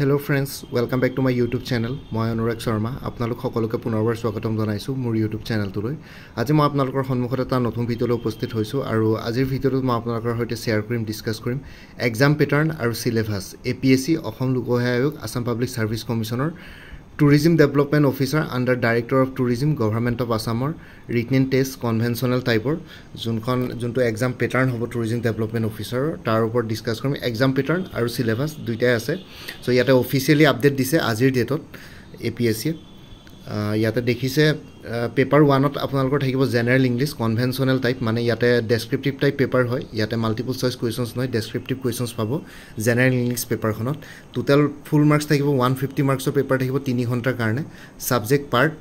Hello friends, welcome back to my YouTube channel. মই অনুৰাগ শৰ্মা আপোনালোক সকলোকে পুনৰবাৰ স্বাগতম জনাইছো মোৰ YouTube চেনেলটোলৈ। আজি মই আপোনালোকৰ সন্মুখত এটা নতুন ভিডিঅ'লৈ উপস্থিত হৈছো আৰু আজিৰ ভিডিঅ'টোত মই আপোনালোকৰ সৈতে শেয়াৰ কৰিম ডিসকাস কৰিম এক্সাম প্যাটাৰ্ন আৰু সিলেবাস APSC অসম লোকসেৱা আয়োগ আসাম পাব্লিক সাৰ্ভিস কমিশনৰ Tourism Development Officer under Director of Tourism Government of Assam written test conventional type junto exam pattern hobo Tourism Development Officer tar upor discuss korim exam pattern aru syllabus duitai ase so yate officially update dise ajir date APSC yate dekhise paper 1 ot apnalokor thakibo general english conventional type mane yate descriptive type paper hoy yate multiple choice questions noy descriptive questions pabo general english paper khonot total full marks thakibo 150 marks or paper thakibo 3 ghontar karone subject part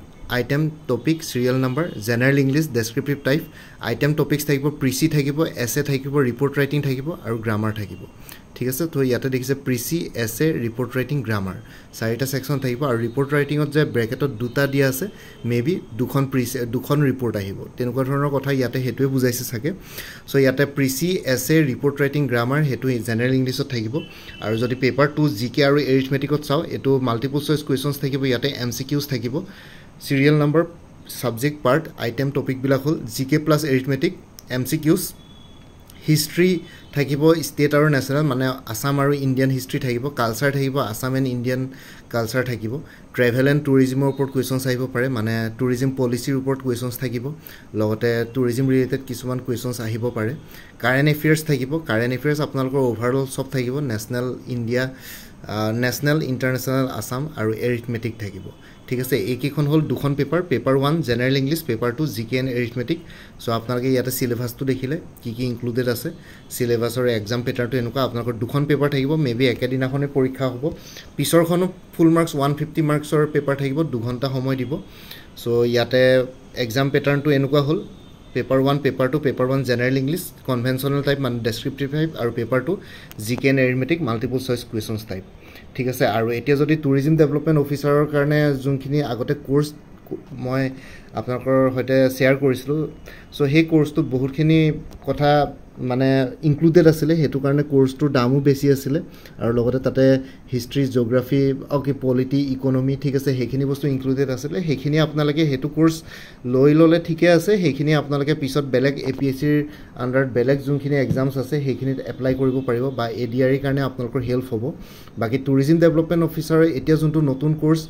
item topic serial number general english descriptive type item topics thakibo preci thakibo essay thakibo report writing thakibo aru grammar thakibo ঠিক আছে তো ইয়াতে দেখিছে প্রিসি এসে report writing grammar চাৰিটা section থাকিব আৰু report ৰাইটিংত যে ব্ৰেকেটত দুটা দিয়া আছে মেবি দুখন ৰিপোৰ্ট আহিব তেনেকুৱা ধৰণৰ কথা ইয়াতে হেতুৱে বুজাইছে থাকে সো ইয়াতে প্ৰিসি এসে ৰিপোৰ্ট ৰাইটিং গ্ৰামাৰ হেতু জেনাৰেল ইংলিশত থাকিব আৰু যদি পেপাৰ 2 জিকে আৰু এৰিথমেটিকত চাও এটো মাল্টিপল চয়েস কোৱেশ্চনছ থাকিব ইয়াতে এমসিকিউজ থাকিব serial number subject part item topic বিলাক হল জিকে প্লাস এৰিথমেটিক এমসিকিউজ history থাকিব state আৰু national মানে Assam আৰু Indian history থাকিব culture থাকিব Assam and Indian culture থাকিব travel and tourism ওপৰত questions আহিব পাৰে মানে tourism policy ওপৰত questions থাকিব লগতে tourism related কিছুমান questions আহিব পাৰে current affairs থাকিব current affairs আপোনালোকৰ overall সব থাকিব national India national international Assam আৰু arithmetic থাকিব ঠিক আছে এইকিখন হল দুখন paper paper 1 general English paper 2 GK and arithmetic so আপোনালোকে ইয়াতে সিলেবাসটো দেখিলে কি কি ইনক্লুডেড আছে সিলেবাসৰ এক্সাম পেটাৰটো এনেকুৱা আপোনালোকৰ দুখন পেপাৰ থাকিব মেবি একেদিনাখনে পৰীক্ষা হ'ব পিছৰখনো ফুল মাৰ্কস 150 মাৰ্কসৰ পেপাৰ থাকিব 2 ঘণ্টা সময় দিব সো ইয়াতে এক্সাম পেটাৰ্নটো এনেকুৱা হল paper 1 paper 2 paper 1 general English conventional type মানে ডেসক্ৰিপটিভ টাইপ আৰু paper 2 GK and arithmetic multiple choice questions type ঠিক আছে আৰু এতিয়া যদি টুৰিজম ডেভেলপমেন্ট অফিচাৰৰ কাৰণে যোনখিনি আগতে কোৰ্স মই আপোনালোকৰ সৈতে শেয়াৰ কৰিছিলো সো সেই কোৰ্সটো বহুতখিনি কথা মানে ইনক্লুডেড আছিল হেতু কাৰণে কোৰ্সটোৰ দামো বেছি আছিল আৰু লগতে তাতে history geography okay polity economy ঠিক আছে হেখিনি বস্তু ইনক্লুডেড আছিল হেখিনি আপোনালোকে হেতু কোৰ্স লৈ ললে ঠিকে আছে হেখিনি আপোনালোকে পিছত বেলেগ এপিএসসিৰ আন্ডাৰ বেলেগ যোনখিনি এক্সামছ আছে হেখিনিত এপ্লাই কৰিব পাৰিব বা এডিআৰ কাৰণে আপোনালোকৰ হেল্প হ'ব বাকি টুৰিজম ডেভেলপমেন্ট অফিচাৰ এতিয়া যোনটো নতুন কোৰ্স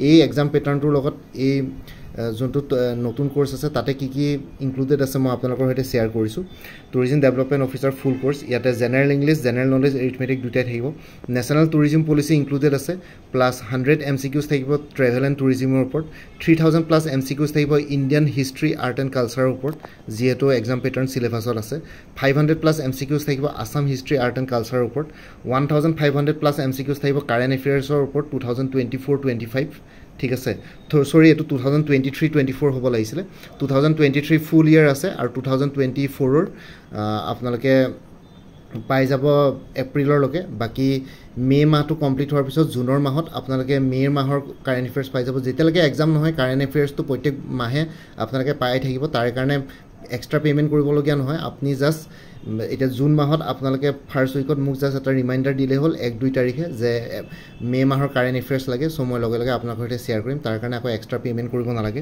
এই এক্সাম পেটাৰ্নটোৰ লগত এই যোনটো নতুন কোৰ্স আছে তাতে কি কি ইনক্লুডেড আছে মই আপোনালোকৰ সৈতে শেয়াৰ কৰিছো টুৰিজম ডেভেলপমেন্ট অফিচাৰ ফুল কোৰ্স ইয়াতে general English general knowledge arithmetic দুটাই থাকিব নেশনাল টুৰিজম পলিচি ইনক্লুডেড আছে প্লাস 100 এমসিকিউজ থাকিব ট্ৰেভেল এণ্ড টুৰিজমৰ ওপৰত 3000 প্লাস এমসিকিউজ থাকিব ইণ্ডিয়ান হিষ্ট্ৰি আৰ্ট এণ্ড কালচাৰৰ ওপৰত যিহেতু এক্সাম পেটাৰ্ন সিলেবাসত আছে 500 প্লাস এমসিকিউজ থাকিব আসাম হিষ্ট্ৰি আৰ্ট এণ্ড কালচাৰৰ ওপৰত 1500 প্লাস এমসিকিউজ থাকিব কাৰেন্ট এফেয়াৰ্ছৰ ওপৰত 2024-25 ঠিক আছে সৰি এটো 2023-24 হ'ব লাগিছিল 2023 ফুল ইয়াৰ আছে আৰু 2024 ৰ আপোনালোকে পাই যাব এপ্ৰিলৰ লকে বাকি মে মাহটো কমপ্লিট হোৱাৰ পিছত জুনৰ মাহত আপোনালোকে মে মাহৰ কাৰেন্ট এফেয়াৰ্স পাই যাব যেতিয়ালৈকে এক্সাম নহয় কাৰেন্ট এফেয়াৰ্সটো প্ৰত্যেক মাহে আপোনালোকে পাই থাকিব তাৰ কাৰণে এক্সট্ৰা পেমেন্ট কৰিবলগীয়া নহয় আপুনি জাস্ট এটা জুন মাহত আপোনালোকে ফাৰ্স্ট উইকত মোক জাস্ট এটা ৰিমাইন্ডাৰ দিলে হল 1-2 তাৰিখে যে মে মাহৰ কাৰেন্ট এফেয়াৰ্স লাগে সো মই লগে লগে আপোনালোকৰ সৈতে শেয়াৰ কৰিম তাৰ কাৰণে আকৌ এক্সট্ৰা পেমেন্ট কৰিব নালাগে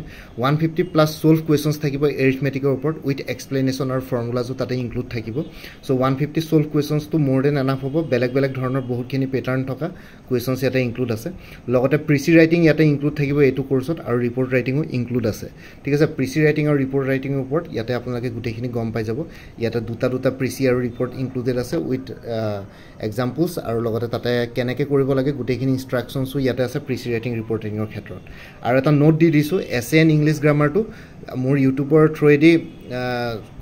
150 প্লাস সলভ কোৱেশ্চনছ থাকিব এৰিথমেটিকৰ ওপৰত উইথ এক্সপ্লেনেশ্যন আৰু ফৰ্মুলাজো তাতে ইনক্লুড থাকিব সো 150 সলভ কোৱেশ্চনছ টু মোৰ দেন এনাফ হ'ব বেলেগ বেলেগ ধৰণৰ বহুতখিনি পেটাৰ্ন থকা কোৱেশ্চনছ ইয়াতে ইনক্লুড আছে লগতে প্ৰিসি ৰাইটিং ইয়াতে ইনক্লুড থাকিব এটো কোৰ্সত আৰু ৰিপোৰ্ট ৰাইটিংও ইনক্লুড আছে ঠিক আছে প্ৰিসি ৰাইটিং আৰু ৰিপোৰ্ট ৰাইটিংৰ ওপৰত ইয়াতে আপোনালোকে গুটেখিনি গম পাই যাব ইয়াতে দুটা প্ৰিসি আৰু ৰিপোৰ্ট ইনক্লুডেড আছে উইথ এক্সাম্পলছ আৰু লগতে তাতে কেনেকৈ কৰিব লাগে গুটেখিনি ইনষ্ট্ৰাকচনছও ইয়াতে আছে প্ৰিসি ৰাইটিং ৰিপোৰ্ট ৰাইটিংৰ ক্ষেত্ৰত আৰু এটা নোট দি দিছো এসএ এণ্ড ইংলিশ গ্ৰামাৰটো মোৰ ইউটিউবৰ থ্ৰুৱেদি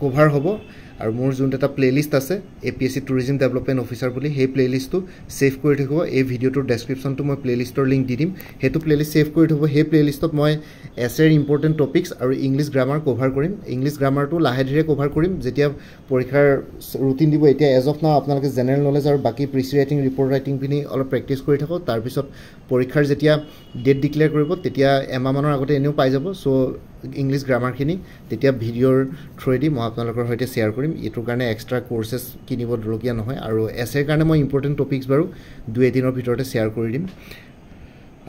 কভাৰ হ'ব আৰু মোৰ যোনটো এটা প্লেলিষ্ট আছে এপিএসসি টুৰিজম ডেভেলপমেন্ট অফিচাৰ বুলি সেই প্লেলিষ্টটো সেভ কৰি থব এই ভিডিওটোৰ ডেসক্ৰিপচনটো মই প্লেলিষ্টৰ লিংক দি দিম হেতু প্লেলিষ্ট সেভ কৰি থব সেই প্লেলিষ্টত মই এসএৰ ইম্পৰ্টেন্ট টপিকস আৰু ইংলিশ গ্ৰামাৰ কভাৰ কৰিম ইংলিশ গ্ৰামাৰটো লাহে ধীৰে কভাৰ কৰিম যেতিয়া পৰীক্ষাৰ ৰুটিন দিব এতিয়া এজ অফ নাও আপোনালোকে জেনাৰেল নলেজ আৰু বাকি প্ৰিসি ৰাইটিং ৰিপোৰ্ট ৰাইটিং পিনি অলপ প্ৰেক্টিছ কৰি থাকক তাৰ পিছত পৰীক্ষাৰ যেতিয়া ডেট ডিক্লেয়াৰ কৰিব তেতিয়া এমাহ মানৰ আগতে এনেও পাই যাব সো ইংলিছ গ্ৰামাৰখিনি তেতিয়া ভিডিঅ'ৰ থ্ৰুৱেদি মই আপোনালোকৰ সৈতে শ্বেয়াৰ কৰিম এইটোৰ কাৰণে এক্সট্ৰা কোৰ্চেছ কিনিব দৰকাৰ নহয় আৰু এছেৰ কাৰণে মই ইম্পৰ্টেণ্ট টপিকছ বাৰু 2-3 দিনৰ ভিতৰতে শ্বেয়াৰ কৰি দিম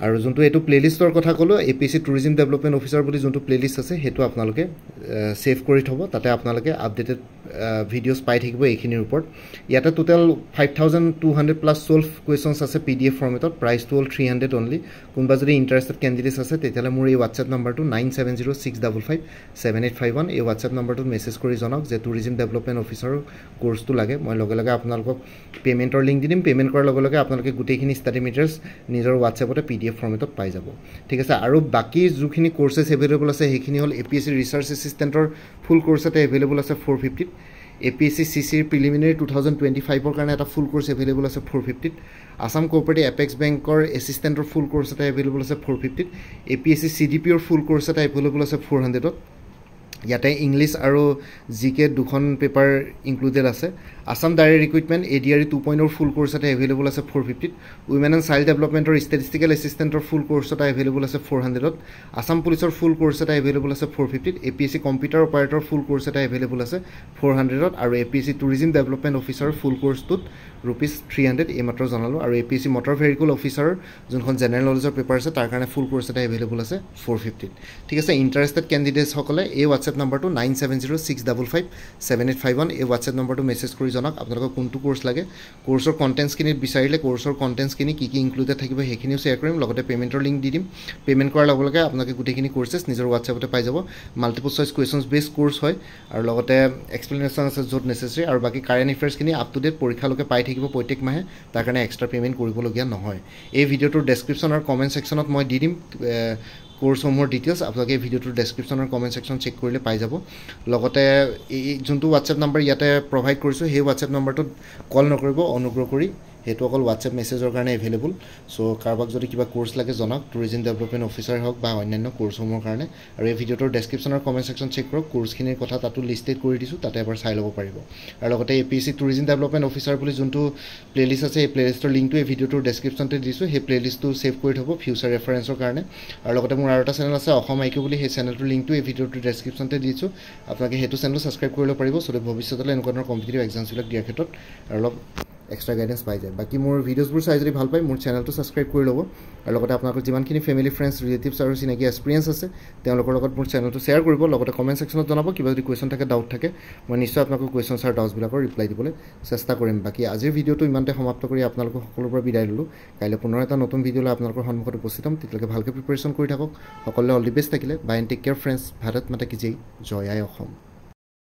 আৰু যোনটো এইটো প্লেলিষ্টৰ কথা ক'লো APSC টুৰিজম ডেভেলপমেণ্ট অফিচাৰ বুলি যোনটো প্লেলিষ্ট আছে সেইটো আপোনালোকে সেভ কৰি থব তাতে আপোনালোকে আপডেটেড ভিডিঅ'ছ পাই থাকিব এইখিনিৰ ওপৰত ইয়াতে টোটাল 5200 প্লাছ 12 কুৱেশ্যনছ আছে PDF ফৰ্মেটত প্ৰাইচটো হ'ল 300 অনলি কোনোবা যদি ইণ্টাৰেষ্টেড কেণ্ডিডেটছ আছে তেতিয়াহ'লে মোৰ এই হোৱাটছএপ নম্বৰটো 9706557851 এই হোৱাটছএপ নম্বৰটোত মেছেজ কৰি জনাওক যে টুৰিজম ডেভেলপমেণ্ট অফিচাৰৰ কোৰ্চটো লাগে মই লগে লগে আপোনালোকক পে'মেণ্টৰ লিংক দি দিম পে'মেণ্ট কৰাৰ লগে লগে আপোনালোকে গোটেইখিনি ষ্টাডি মেটেৰিয়েলছ নিজৰ হোৱাটছএপতে PDF ফৰ্মেটত পাই যাব ঠিক আছে আৰু বাকি যিখিনি কোৰ্চেছ এভেইলেবল আছে সেইখিনি হ'ল APSC ৰিচাৰ্চ এছিষ্টেণ্টৰ ফুল কোৰ্চ এটা এভেইলেবল আছে 450 APSC CCৰ প্ৰিলিমিনাৰী 2025ৰ কাৰণে এটা ফুল কোৰ্চ এভেইলেবল আছে 450 আসাম কোঅপাৰেটিভ এপেক্স বেংকৰ এছিষ্টেণ্টৰ ফুল কোৰ্চ এটা এভেইলেবল আছে 450 APSC CDPৰ ফুল কোৰ্চ এটা এভেইলেবল আছে 400ত ইয়াতে ইংলিছ আৰু জিকে দুখন পেপাৰ ইনক্লুডেড আছে Assam direct recruitment ADRE 2.0 full course এটা এভেইলেবল আছে 450 উইমেন এণ্ড চাইল্ড ডেভেলপমেণ্টৰ ষ্টেটিষ্টিকেল এছিষ্টেণ্টৰ ফুল কোৰ্চ এটা এভেইলেবল আছে 400ত আসাম পুলিচৰ ফুল কোৰ্চ এটা এভেইলেবল আছে 450 APSC কম্পিউটাৰ অপাৰেটৰ ফুল কোৰ্চ এটা এভেইলেবল আছে 400ত আৰু APSC টুৰিজম ডেভেলপমেণ্ট অফিচাৰৰ ফুল কোৰ্চটোত ₹300 এইমাত্ৰ জনালোঁ আৰু APSC মটৰ ভেহিকল অফিচাৰৰ যোনখন জেনেৰেল নলেজৰ পেপাৰ আছে তাৰ কাৰণে ফুল কোৰ্চ এটা এভেইলেবল আছে 450 ঠিক আছে ইণ্টাৰেষ্টেড কেণ্ডিডেটছসকলে এই হোৱাটছএপ নম্বৰটো 9706557851 এই হোৱাটছএপ নম্বৰটো মেছেজ কৰি জনাওক আপোনালোকক কোনটো কোৰ্চ লাগে কোৰ্চৰ কণ্টেণ্টছখিনি বিচাৰিলে কোৰ্চৰ কণ্টেণ্টছখিনি কি ইনক্লুডেড থাকিব সেইখিনিও শ্বেয়াৰ কৰিম লগতে পে'মেণ্টৰ লিংক দি দিম পে'মেণ্ট কৰাৰ লগে লগে আপোনালোকে গোটেইখিনি কোৰ্চেছ নিজৰ হোৱাটছএপতে পাই যাব মাল্টিপল চইচ কুৱেশ্যনছ বেছ কোৰ্চ হয় আৰু লগতে এক্সপ্লেনেশ্যন আছে য'ত নেচেচেৰী আৰু বাকী কাৰেণ্ট এফেয়াৰ্ছখিনি আপ টু ডেট পৰীক্ষালৈকে পাই থাকিব প্ৰত্যেক মাহে তাৰ কাৰণে এক্সট্ৰা পে'মেণ্ট কৰিবলগীয়া নহয় এই ভিডিঅ'টোৰ ডেছক্ৰিপশ্যন আৰু কমেণ্ট ছেকশ্যনত মই দি দিম কোৰ্চসমূহৰ ডিটেইলছ আপোনালোকে এই ভিডিঅ'টোৰ ডেছক্ৰিপশ্যন আৰু কমেণ্ট ছেকশ্যন চেক কৰিলে পাই যাব লগতে এই যোনটো হোৱাটছএপ নম্বৰ ইয়াতে প্ৰভাইড কৰিছোঁ সেই হোৱাটছএপ নম্বৰটোত কল নকৰিব অনুগ্ৰহ কৰি সেইটো অকল হোৱাটছএপ মেছেজৰ কাৰণে এভেইলেবল চ' কাৰোবাক যদি কিবা কোৰ্চ লাগে জনাওক টুৰিজম ডেভেলপমেণ্ট অফিচাৰ হওক বা অন্যান্য কোৰ্চসমূহৰ কাৰণে আৰু এই ভিডিঅ'টোৰ ডেছক্ৰিপশ্যন আৰু কমেণ্ট ছেকশ্যন চেক কৰক কোৰ্চখিনিৰ কথা তাতো লিষ্টেড কৰি দিছোঁ তাতে এবাৰ চাই ল'ব পাৰিব আৰু লগতে APSC টুৰিজম ডেভেলপমেণ্ট অফিচাৰ বুলি যোনটো প্লেলিষ্ট আছে এই প্লেলিষ্টৰ লিংকটো এই ভিডিঅ'টোৰ ডেছক্ৰিপশ্যনতে দিছোঁ সেই প্লেলিষ্টটো ছেভ কৰি থ'ব ফিউচাৰ ৰেফাৰেঞ্চৰ কাৰণে আৰু লগতে মোৰ আৰু এটা চেনেল আছে অসম IQ বুলি সেই চেনেলটোৰ লিংকটো এই ভিডিঅ'টোৰ ডেছক্ৰিপশ্যনতে দিছোঁ আপোনালোকে সেইটো চেনেলো ছাবস্ক্ৰাইব কৰিব পাৰিব চ' ভৱিষ্যতলৈ এনেকুৱা ধৰণৰ কম্পিটিটিভ এক্সামছবিলাক দিয়াৰ ক্ষেত্ৰত আৰু অলপ এক্সট্ৰা গাইডেঞ্চ পাই যায় বাকী মোৰ ভিডিঅ'ছবোৰ চাই যদি ভাল পায় মোৰ চেনেলটো ছাবস্ক্ৰাইব কৰি ল'ব আৰু লগতে আপোনালোকৰ যিমানখিনি ফেমিলি ফ্ৰেণ্ডছ ৰিলেটিভছ আৰু চিনাকি এক্সপিৰিয়েঞ্চ আছে তেওঁলোকৰ লগত মোৰ চেনেলটো শ্বেয়াৰ কৰিব লগতে কমেণ্ট ছেকশ্যনত জনাব কিবা যদি কুৱেশ্যন থাকে ডাউট থাকে মই নিশ্চয় আপোনালোকৰ কুৱেশ্যনছ আৰু ডাউটছবিলাকৰ ৰিপ্লাই দিবলৈ চেষ্টা কৰিম বাকী আজিৰ ভিডিঅ'টো ইমানতে সমাপ্ত কৰি আপোনালোকৰ সকলোৰে পৰা বিদায় ল'লোঁ কাইলৈ পুনৰ এটা নতুন ভিডিঅ' লৈ আপোনালোকৰ সন্মুখত উপস্থিত হ'ম তেতিয়ালৈকে ভালকৈ প্ৰিপেৰেশ্যন কৰি থাকক সকলোৱে অল দি বেষ্ট থাকিলে bye and take care friends Bharat Mata কি জয় জয় আই অসম